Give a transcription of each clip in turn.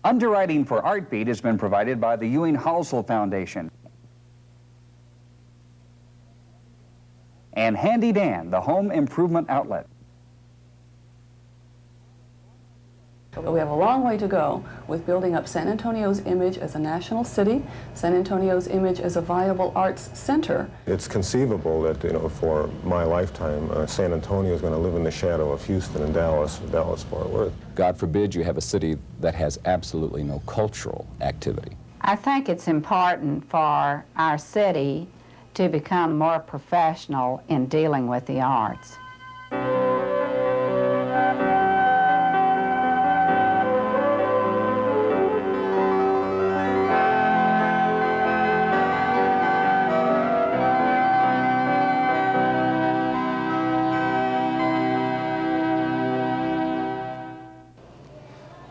Underwriting for Artbeat has been provided by the Ewing Halsell Foundation. And Handy Dan, the home improvement outlet. We have a long way to go with building up San Antonio's image as a national city, San Antonio's image as a viable arts center. It's conceivable that, for my lifetime, San Antonio is going to live in the shadow of Houston and Dallas-Fort Worth. God forbid you have a city that has absolutely no cultural activity. I think it's important for our city to become more professional in dealing with the arts.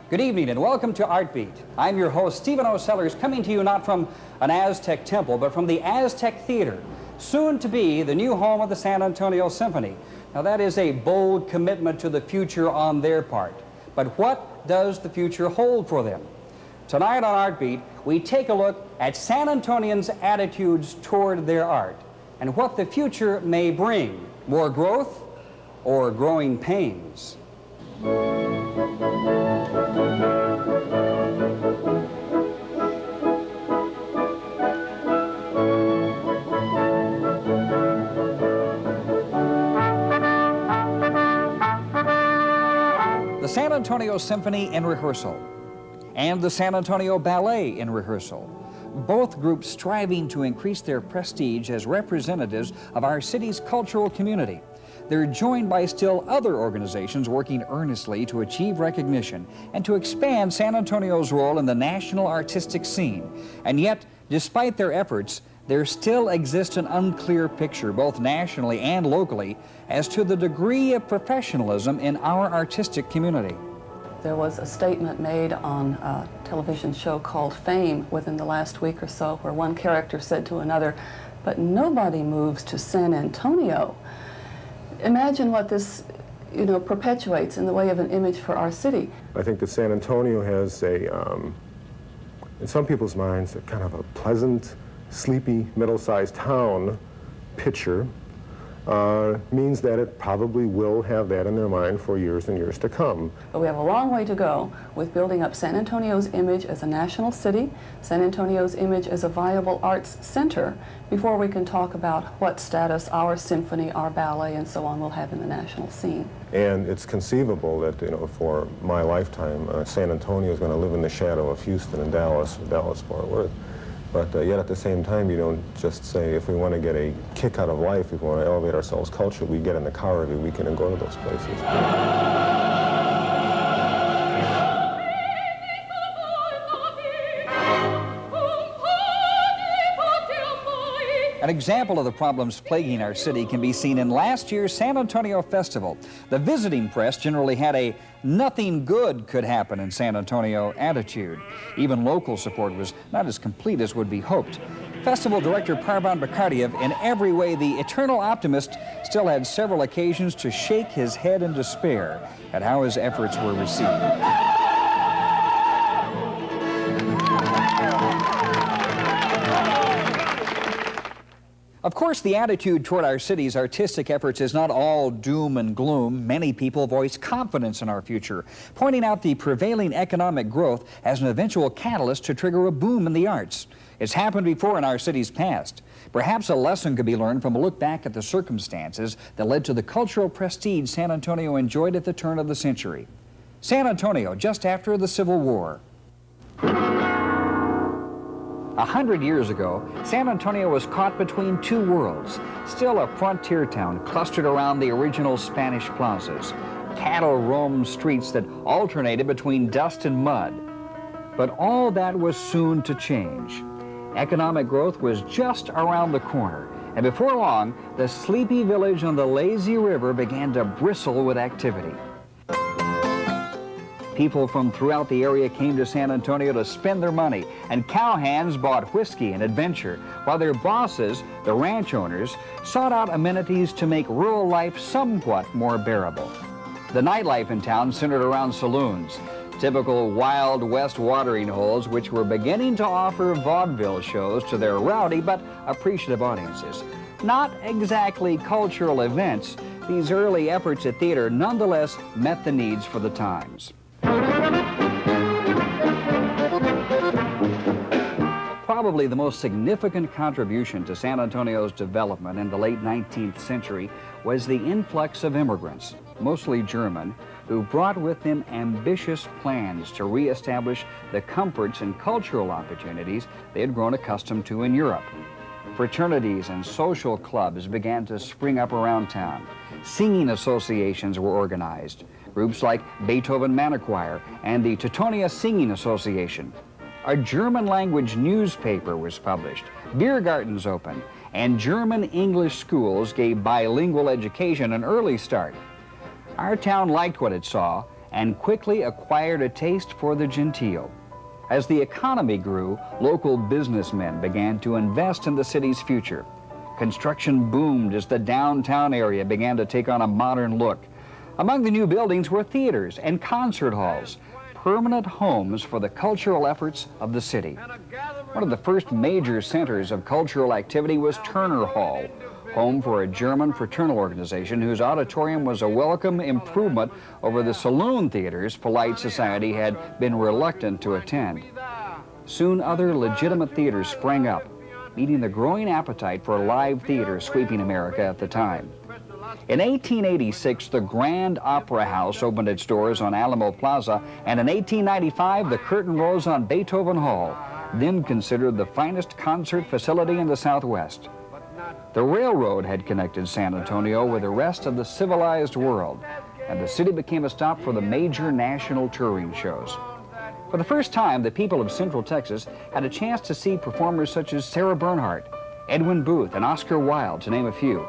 Good evening and welcome to Artbeat. I'm your host, Stephen O. Sellers, coming to you not from an Aztec temple, but from the Aztec Theater, soon to be the new home of the San Antonio Symphony. Now that is a bold commitment to the future on their part. But what does the future hold for them? Tonight on Artbeat, we take a look at San Antonians' attitudes toward their art and what the future may bring, more growth or growing pains. The San Antonio Symphony in rehearsal and the San Antonio Ballet in rehearsal, both groups striving to increase their prestige as representatives of our city's cultural community. They're joined by still other organizations working earnestly to achieve recognition and to expand San Antonio's role in the national artistic scene. And yet, despite their efforts, there still exists an unclear picture, both nationally and locally, as to the degree of professionalism in our artistic community. There was a statement made on a television show called Fame within the last week or so where one character said to another, "But nobody moves to San Antonio." Imagine what this, perpetuates in the way of an image for our city. I think that San Antonio has in some people's minds, a kind of a pleasant, sleepy, middle-sized town picture. Means that it probably will have that in their mind for years and years to come. But we have a long way to go with building up San Antonio's image as a national city, San Antonio's image as a viable arts center, before we can talk about what status our symphony, our ballet, and so on will have in the national scene. And it's conceivable that, for my lifetime, San Antonio is going to live in the shadow of Houston and Dallas-Fort Worth. But yet at the same time, you don't just say, if we want to get a kick out of life, if we want to elevate ourselves culturally, we get in the car every weekend and go to those places. An example of the problems plaguing our city can be seen in last year's San Antonio Festival. The visiting press generally had a nothing good could happen in San Antonio attitude. Even local support was not as complete as would be hoped. Festival director Parvan Bakardiev, in every way the eternal optimist, still had several occasions to shake his head in despair at how his efforts were received. Of course, the attitude toward our city's artistic efforts is not all doom and gloom. Many people voice confidence in our future, pointing out the prevailing economic growth as an eventual catalyst to trigger a boom in the arts. It's happened before in our city's past. Perhaps a lesson could be learned from a look back at the circumstances that led to the cultural prestige San Antonio enjoyed at the turn of the century. San Antonio, just after the Civil War. 100 years ago, San Antonio was caught between two worlds, still a frontier town clustered around the original Spanish plazas. Cattle roamed streets that alternated between dust and mud. But all that was soon to change. Economic growth was just around the corner, and before long, the sleepy village on the lazy river began to bristle with activity. People from throughout the area came to San Antonio to spend their money, and cowhands bought whiskey and adventure, while their bosses, the ranch owners, sought out amenities to make rural life somewhat more bearable. The nightlife in town centered around saloons. typical Wild West watering holes which were beginning to offer vaudeville shows to their rowdy but appreciative audiences. Not exactly cultural events, these early efforts at theater nonetheless met the needs for the times. Probably the most significant contribution to San Antonio's development in the late 19th century was the influx of immigrants, mostly German, who brought with them ambitious plans to reestablish the comforts and cultural opportunities they had grown accustomed to in Europe. Fraternities and social clubs began to spring up around town. Singing associations were organized. Groups like Beethoven Manor Choir and the Teutonia Singing Association. A German-language newspaper was published. Beer gardens opened, and German-English schools gave bilingual education an early start. Our town liked what it saw and quickly acquired a taste for the genteel. As the economy grew, local businessmen began to invest in the city's future. Construction boomed as the downtown area began to take on a modern look. Among the new buildings were theaters and concert halls, permanent homes for the cultural efforts of the city. One of the first major centers of cultural activity was Turner Hall, home for a German fraternal organization whose auditorium was a welcome improvement over the saloon theaters polite society had been reluctant to attend. Soon other legitimate theaters sprang up, meeting the growing appetite for live theater sweeping America at the time. In 1886, the Grand Opera House opened its doors on Alamo Plaza, and in 1895, the curtain rose on Beethoven Hall, then considered the finest concert facility in the Southwest. The railroad had connected San Antonio with the rest of the civilized world, and the city became a stop for the major national touring shows. For the first time, the people of Central Texas had a chance to see performers such as Sarah Bernhardt, Edwin Booth, and Oscar Wilde, to name a few.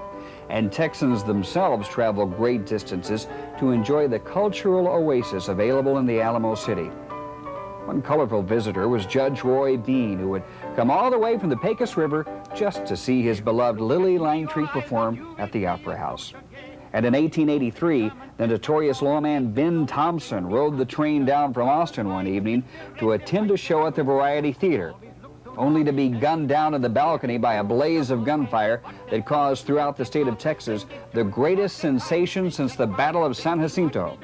And Texans themselves traveled great distances to enjoy the cultural oasis available in the Alamo City. One colorful visitor was Judge Roy Bean, who would come all the way from the Pecos River just to see his beloved Lily Langtry perform at the Opera House. And in 1883, the notorious lawman Ben Thompson rode the train down from Austin one evening to attend a show at the Variety Theater, only to be gunned down in the balcony by a blaze of gunfire that caused throughout the state of Texas the greatest sensation since the Battle of San Jacinto.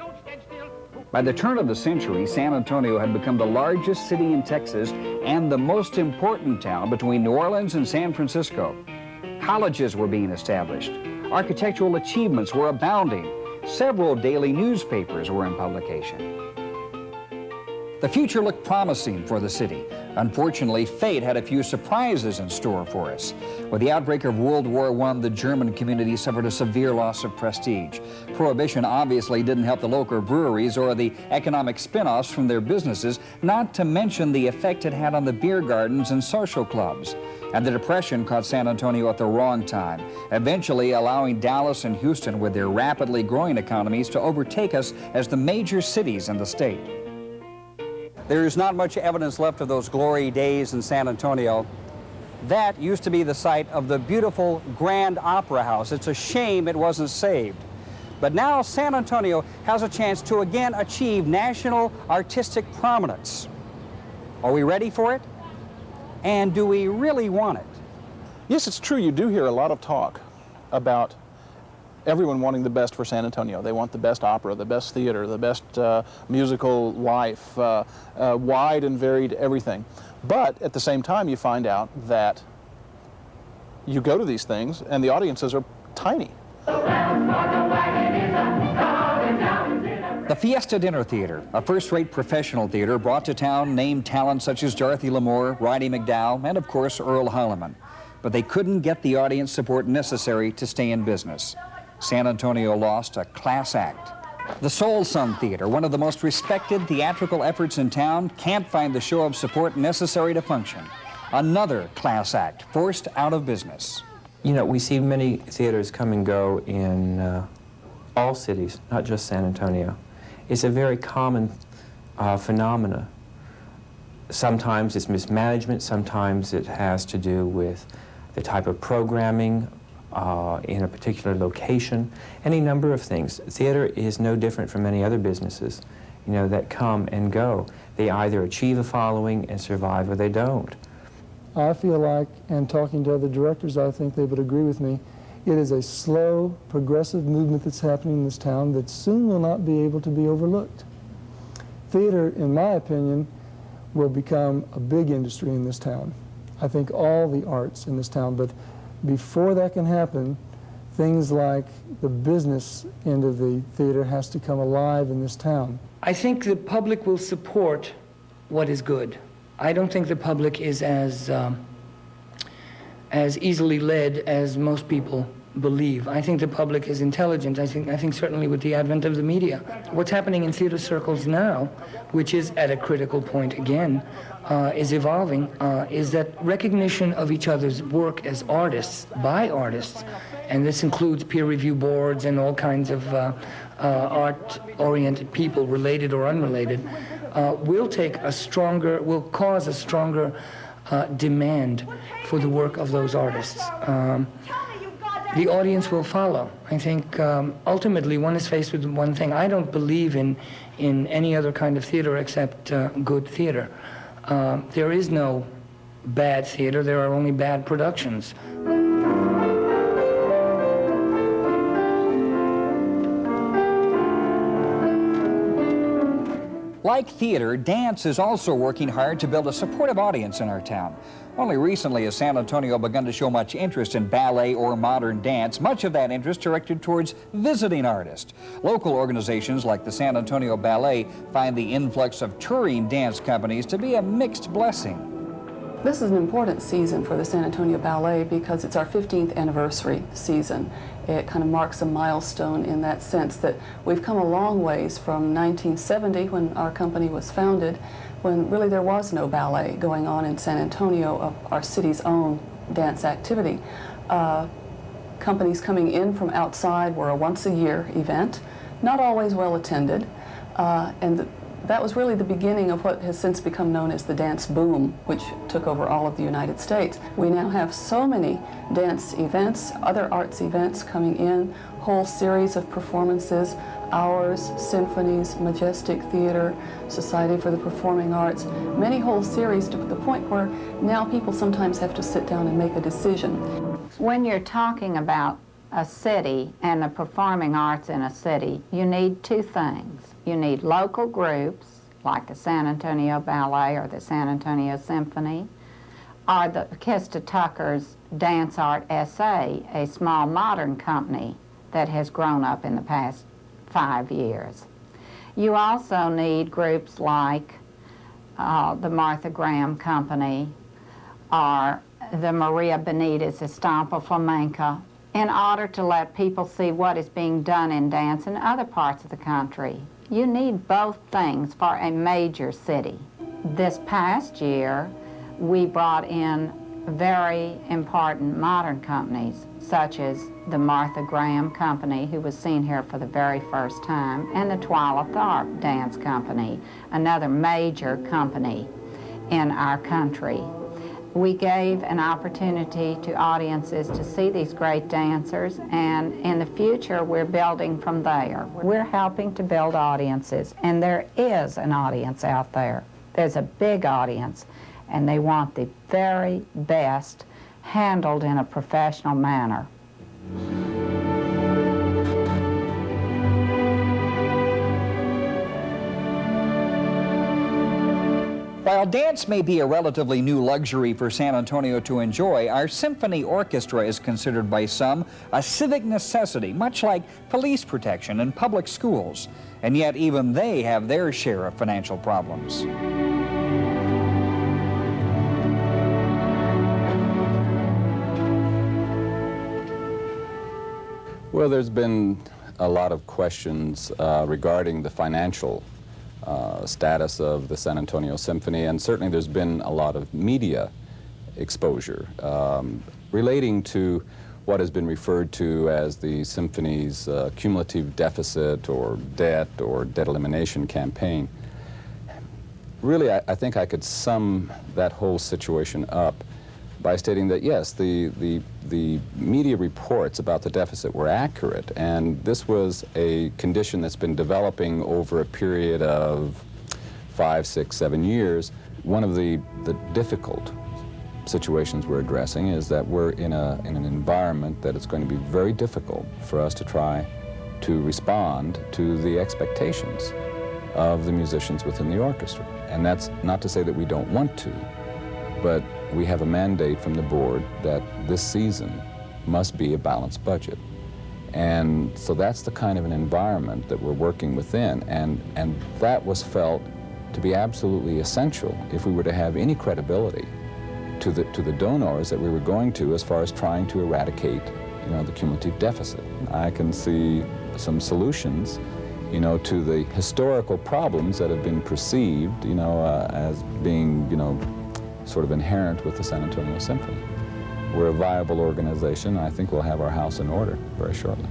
By the turn of the century, San Antonio had become the largest city in Texas and the most important town between New Orleans and San Francisco. Colleges were being established. Architectural achievements were abounding. Several daily newspapers were in publication. The future looked promising for the city. Unfortunately, fate had a few surprises in store for us. With the outbreak of World War I, the German community suffered a severe loss of prestige. Prohibition obviously didn't help the local breweries or the economic spin-offs from their businesses, not to mention the effect it had on the beer gardens and social clubs. And the Depression caught San Antonio at the wrong time, eventually allowing Dallas and Houston, with their rapidly growing economies, to overtake us as the major cities in the state. There's not much evidence left of those glory days in San Antonio. That used to be the site of the beautiful Grand Opera House. It's a shame it wasn't saved. But now San Antonio has a chance to again achieve national artistic prominence. Are we ready for it? And do we really want it? Yes, it's true. You do hear a lot of talk about everyone wanting the best for San Antonio. They want the best opera, the best theater, the best musical life, wide and varied everything. But at the same time, you find out that you go to these things and the audiences are tiny. The Fiesta Dinner Theater, a first-rate professional theater, brought to town named talents such as Dorothy Lamour, Roddy McDowell, and of course Earl Holliman. But they couldn't get the audience support necessary to stay in business. San Antonio lost a class act. The Soul Sun Theater, one of the most respected theatrical efforts in town, can't find the show of support necessary to function. Another class act forced out of business. You know, we see many theaters come and go in all cities, not just San Antonio. It's a very common phenomena. Sometimes it's mismanagement, sometimes it has to do with the type of programming in a particular location, any number of things. Theater is no different from many other businesses. that come and go. They either achieve a following and survive or they don't. I feel like, and talking to other directors, I think they would agree with me, it is a slow, progressive movement that's happening in this town that soon will not be able to be overlooked. Theater, in my opinion, will become a big industry in this town. I think all the arts in this town, but before that can happen, things like the business end of the theater has to come alive in this town. I think the public will support what is good. I don't think the public is as easily led as most people believe. I think the public is intelligent. I think certainly with the advent of the media. What's happening in theater circles now, which is at a critical point again, is evolving, is that recognition of each other's work as artists, by artists, and this includes peer review boards and all kinds of art-oriented people, related or unrelated, will cause a stronger demand for the work of those artists. The audience will follow. I think ultimately one is faced with one thing. I don't believe in any other kind of theater except good theater. There is no bad theater, there are only bad productions. Like theater, dance is also working hard to build a supportive audience in our town. Only recently has San Antonio begun to show much interest in ballet or modern dance, much of that interest directed towards visiting artists. Local organizations like the San Antonio Ballet find the influx of touring dance companies to be a mixed blessing. This is an important season for the San Antonio Ballet because it's our 15th anniversary season. It kind of marks a milestone in that sense that we've come a long ways from 1970 when our company was founded, when really there was no ballet going on in San Antonio, of our city's own dance activity. Companies coming in from outside were a once-a-year event, not always well attended, and that was really the beginning of what has since become known as the dance boom, which took over all of the United States. We now have so many dance events, other arts events coming in, whole series of performances, ours, symphonies, Majestic Theater, Society for the Performing Arts, many whole series to the point where now people sometimes have to sit down and make a decision. When you're talking about a city and the performing arts in a city, you need two things. You need local groups, like the San Antonio Ballet or the San Antonio Symphony, or the Kista Tucker's Dance Art SA, a small modern company that has grown up in the past 5 years. You also need groups like the Martha Graham Company or the Maria Benitez Estampa Flamenca, in order to let people see what is being done in dance in other parts of the country. You need both things for a major city. This past year, we brought in very important modern companies, such as the Martha Graham Company, who was seen here for the very first time, and the Twyla Tharp Dance Company, another major company in our country. We gave an opportunity to audiences to see these great dancers, and in the future we're building from there. We're helping to build audiences, and there is an audience out there. There's a big audience, and they want the very best handled in a professional manner. While dance may be a relatively new luxury for San Antonio to enjoy, our symphony orchestra is considered by some a civic necessity, much like police protection and public schools. And yet even they have their share of financial problems. Well, there's been a lot of questions regarding the financial status of the San Antonio Symphony, and certainly there's been a lot of media exposure relating to what has been referred to as the symphony's cumulative deficit or debt elimination campaign. Really, I think I could sum that whole situation up by stating that, yes, the media reports about the deficit were accurate, and this was a condition that's been developing over a period of 5, 6, 7 years. One of the difficult situations we're addressing is that we're in an environment that it's going to be very difficult for us to try to respond to the expectations of the musicians within the orchestra. And that's not to say that we don't want to, but we have a mandate from the board that this season must be a balanced budget. And so that's the kind of an environment that we're working within, and that was felt to be absolutely essential if we were to have any credibility to the donors that we were going to as far as trying to eradicate, the cumulative deficit. I can see some solutions, to the historical problems that have been perceived, as being, sort of inherent with the San Antonio Symphony. We're a viable organization, and I think we'll have our house in order very shortly.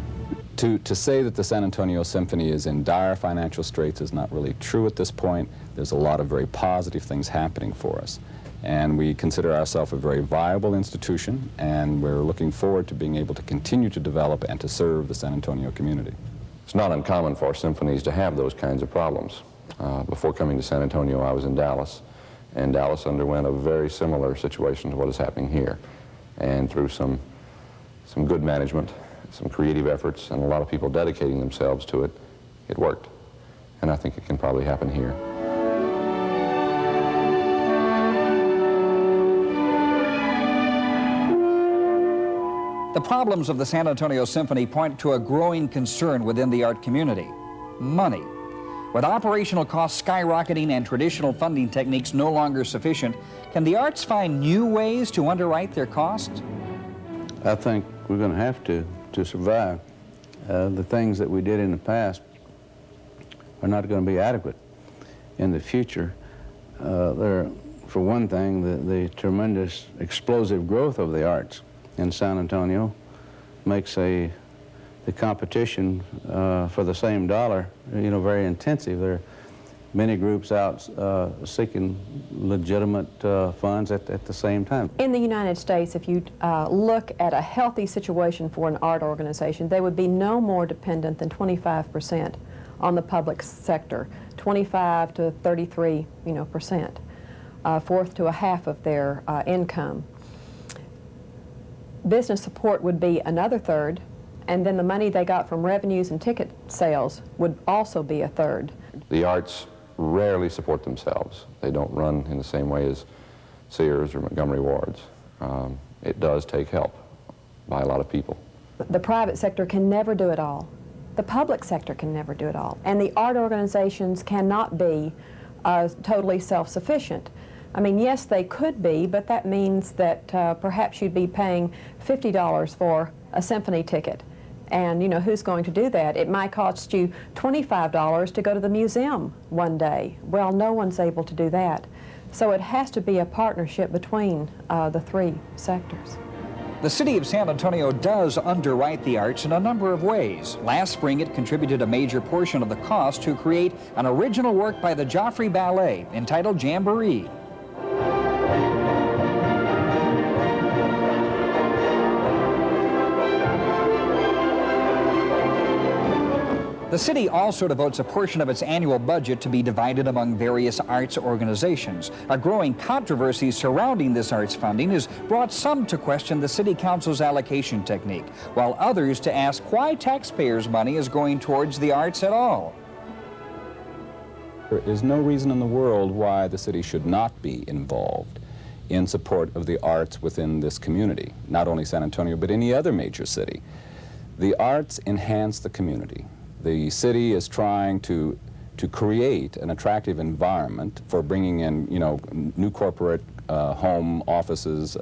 To say that the San Antonio Symphony is in dire financial straits is not really true at this point. There's a lot of very positive things happening for us. And we consider ourselves a very viable institution, and we're looking forward to being able to continue to develop and to serve the San Antonio community. It's not uncommon for symphonies to have those kinds of problems. Before coming to San Antonio, I was in Dallas, and Dallas underwent a very similar situation to what is happening here. And through some good management, some creative efforts, and a lot of people dedicating themselves to it, it worked. And I think it can probably happen here. The problems of the San Antonio Symphony point to a growing concern within the art community: money. With operational costs skyrocketing and traditional funding techniques no longer sufficient, can the arts find new ways to underwrite their costs? I think we're going to have to survive. The things that we did in the past are not going to be adequate in the future. For one thing, the tremendous explosive growth of the arts in San Antonio makes the competition for the same dollar, very intensive. There are many groups out seeking legitimate funds at the same time. In the United States, if you look at a healthy situation for an art organization, they would be no more dependent than 25% on the public sector, 25 to 33%, fourth to a half of their income. Business support would be another third, and then the money they got from revenues and ticket sales would also be a third. The arts rarely support themselves. They don't run in the same way as Sears or Montgomery Ward's. It does take help by a lot of people. The private sector can never do it all. The public sector can never do it all. And the art organizations cannot be totally self-sufficient. I mean, yes, they could be, but that means that perhaps you'd be paying $50 for a symphony ticket. And, who's going to do that? It might cost you $25 to go to the museum one day. Well, no one's able to do that. So it has to be a partnership between the three sectors. The city of San Antonio does underwrite the arts in a number of ways. Last spring, it contributed a major portion of the cost to create an original work by the Joffrey Ballet entitled Jamboree. The city also devotes a portion of its annual budget to be divided among various arts organizations. A growing controversy surrounding this arts funding has brought some to question the city council's allocation technique, while others to ask why taxpayers' money is going towards the arts at all. There is no reason in the world why the city should not be involved in support of the arts within this community, not only San Antonio, but any other major city. The arts enhance the community. The city is trying to create an attractive environment for bringing in, new corporate home offices.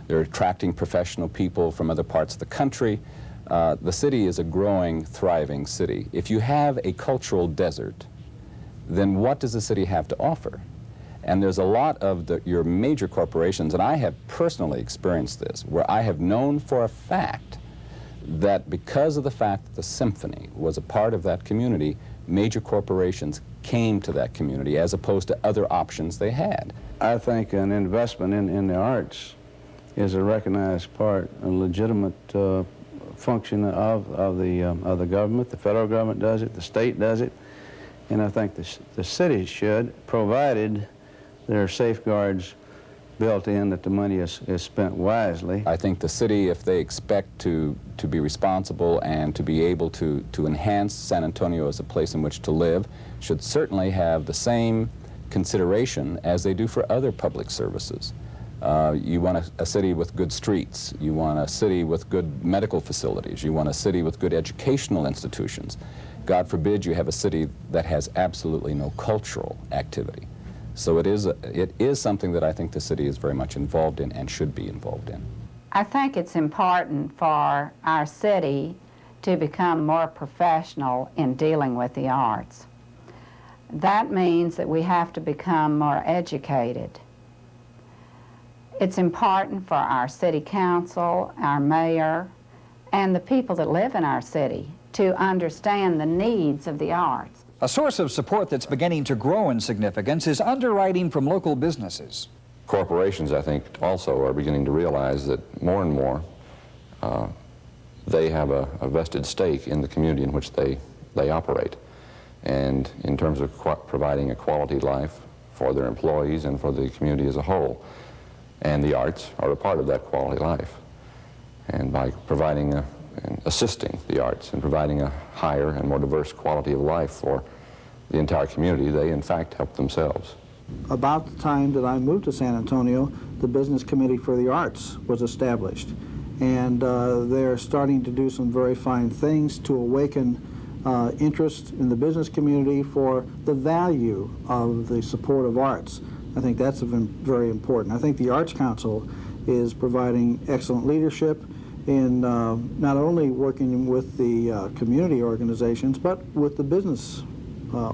They're attracting professional people from other parts of the country. The city is a growing, thriving city. If you have a cultural desert, then what does the city have to offer? And there's a lot of your major corporations, and I have personally experienced this, where I have known for a fact that because of the fact that the symphony was a part of that community, major corporations came to that community as opposed to other options they had. I think an investment in the arts is a recognized part, a legitimate function of the government. The federal government does it, the state does it, and I think the city should, provided there are safeguards built in that the money is spent wisely. I think the city, if they expect to be responsible and to be able to enhance San Antonio as a place in which to live, should certainly have the same consideration as they do for other public services. You want a city with good streets. You want a city with good medical facilities. You want a city with good educational institutions. God forbid you have a city that has absolutely no cultural activity. So it is something that I think the city is very much involved in and should be involved in. I think it's important for our city to become more professional in dealing with the arts. That means that we have to become more educated. It's important for our city council, our mayor, and the people that live in our city to understand the needs of the arts. A source of support that's beginning to grow in significance is underwriting from local businesses. Corporations, I think, also are beginning to realize that more and more they have a vested stake in the community in which they operate. And in terms of providing a quality life for their employees and for the community as a whole. And the arts are a part of that quality life. And by providing and assisting the arts and providing a higher and more diverse quality of life for the entire community, they in fact help themselves. About the time that I moved to San Antonio, the Business Committee for the Arts was established. And they're starting to do some very fine things to awaken interest in the business community for the value of the support of arts. I think that's very important. I think the Arts Council is providing excellent leadership in not only working with the community organizations, but with the business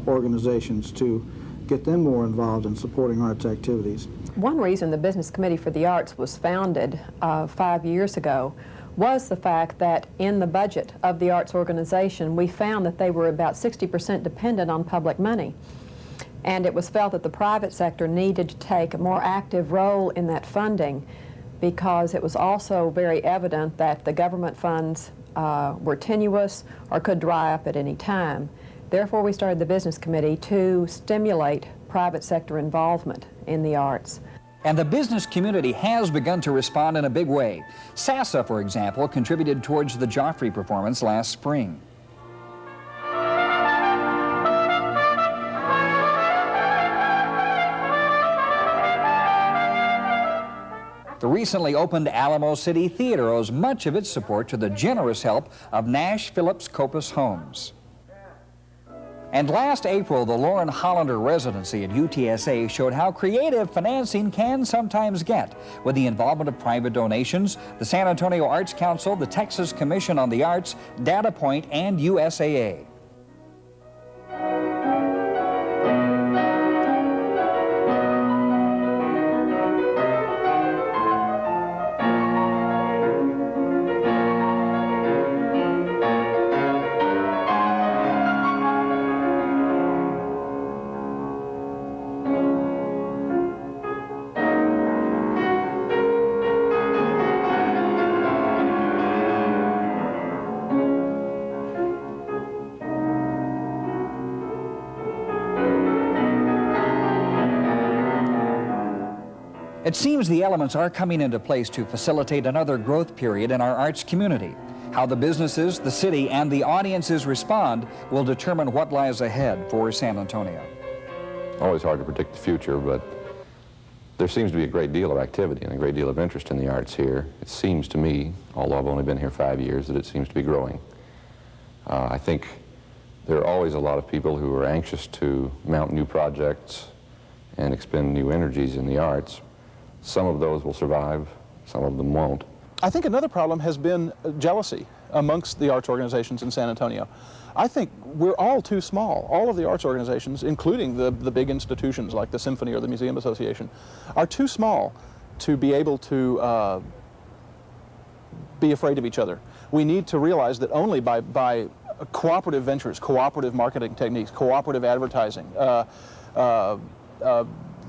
organizations to get them more involved in supporting arts activities. One reason the Business Committee for the Arts was founded 5 years ago was the fact that in the budget of the arts organization, we found that they were about 60% dependent on public money. And it was felt that the private sector needed to take a more active role in that funding, because it was also very evident that the government funds were tenuous or could dry up at any time. Therefore, we started the Business Committee to stimulate private sector involvement in the arts. And the business community has begun to respond in a big way. SASA, for example, contributed towards the Joffrey performance last spring. The recently opened Alamo City Theater owes much of its support to the generous help of Nash Phillips Copus Homes. And last April, the Lauren Hollander residency at UTSA showed how creative financing can sometimes get with the involvement of private donations, the San Antonio Arts Council, the Texas Commission on the Arts, DataPoint, and USAA. It seems the elements are coming into place to facilitate another growth period in our arts community. How the businesses, the city, and the audiences respond will determine what lies ahead for San Antonio. Always hard to predict the future, but there seems to be a great deal of activity and a great deal of interest in the arts here. It seems to me, although I've only been here 5 years, that it seems to be growing. I think there are always a lot of people who are anxious to mount new projects and expend new energies in the arts. Some of those will survive, some of them won't. I think another problem has been jealousy amongst the arts organizations in San Antonio. I think we're all too small. All of the arts organizations, including the big institutions like the Symphony or the Museum Association, are too small to be able to be afraid of each other. We need to realize that only by cooperative ventures, cooperative marketing techniques, cooperative advertising,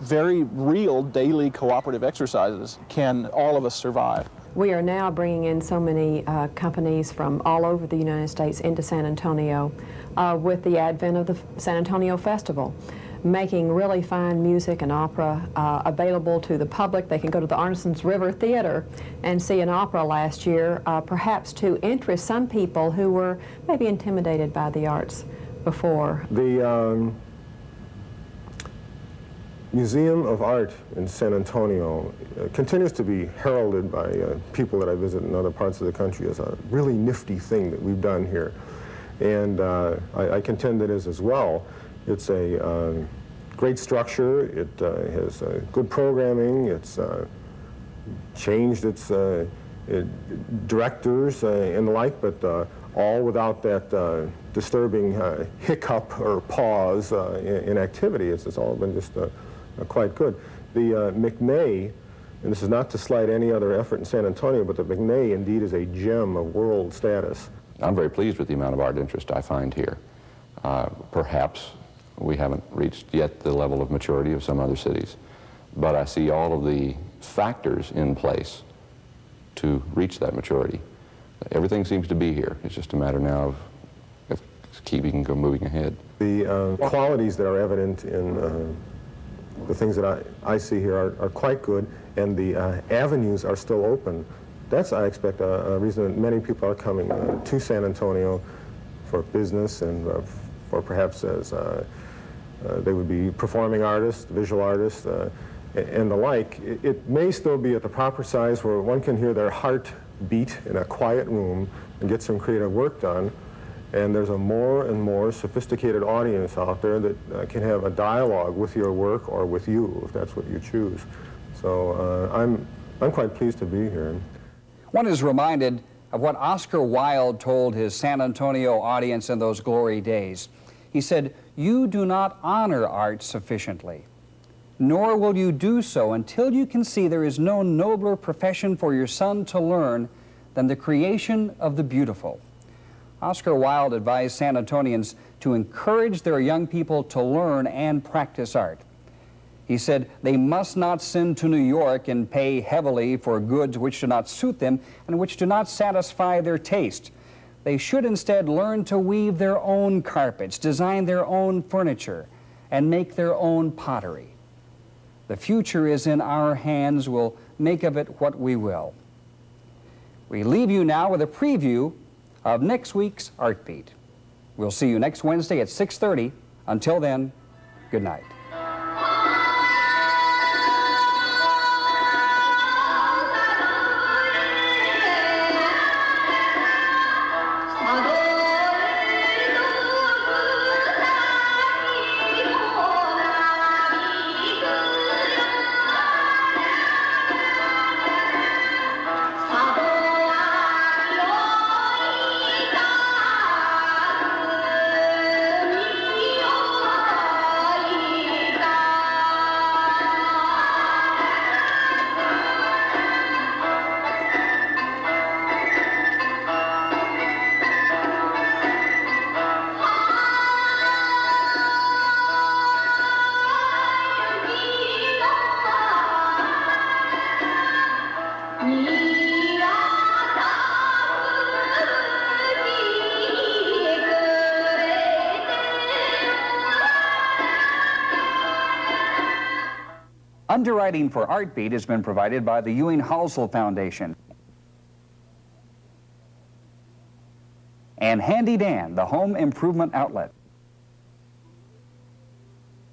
very real daily cooperative exercises can all of us survive. We are now bringing in so many companies from all over the United States into San Antonio with the advent of the San Antonio Festival, making really fine music and opera available to the public. They can go to the Arneson's River Theater and see an opera last year, perhaps to interest some people who were maybe intimidated by the arts before. The Museum of Art in San Antonio continues to be heralded by people that I visit in other parts of the country as a really nifty thing that we've done here. And I contend it is as well. It's a great structure. It has good programming. It's changed its directors and the like, but all without that disturbing hiccup or pause in activity. It's all been just quite good. The McNay, and this is not to slight any other effort in San Antonio, but the McNay indeed is a gem of world status. I'm very pleased with the amount of art interest I find here. Perhaps we haven't reached yet the level of maturity of some other cities, but I see all of the factors in place to reach that maturity. Everything seems to be here. It's just a matter now of keeping moving ahead. The qualities that are evident in the things that I see here are quite good, and the avenues are still open. That's, I expect, a reason that many people are coming to San Antonio for business and for perhaps as they would be performing artists, visual artists, and the like. It may still be at the proper size where one can hear their heart beat in a quiet room and get some creative work done. And there's a more and more sophisticated audience out there that can have a dialogue with your work or with you, if that's what you choose. So I'm quite pleased to be here. One is reminded of what Oscar Wilde told his San Antonio audience in those glory days. He said, "You do not honor art sufficiently, nor will you do so until you can see there is no nobler profession for your son to learn than the creation of the beautiful." Oscar Wilde advised San Antonians to encourage their young people to learn and practice art. He said they must not send to New York and pay heavily for goods which do not suit them and which do not satisfy their taste. They should instead learn to weave their own carpets, design their own furniture, and make their own pottery. The future is in our hands. We'll make of it what we will. We leave you now with a preview of next week's Art Beat. We'll see you next Wednesday at 6:30. Until then, good night. Underwriting for Art Beat has been provided by the Ewing Halsell Foundation and Handy Dan, the home improvement outlet.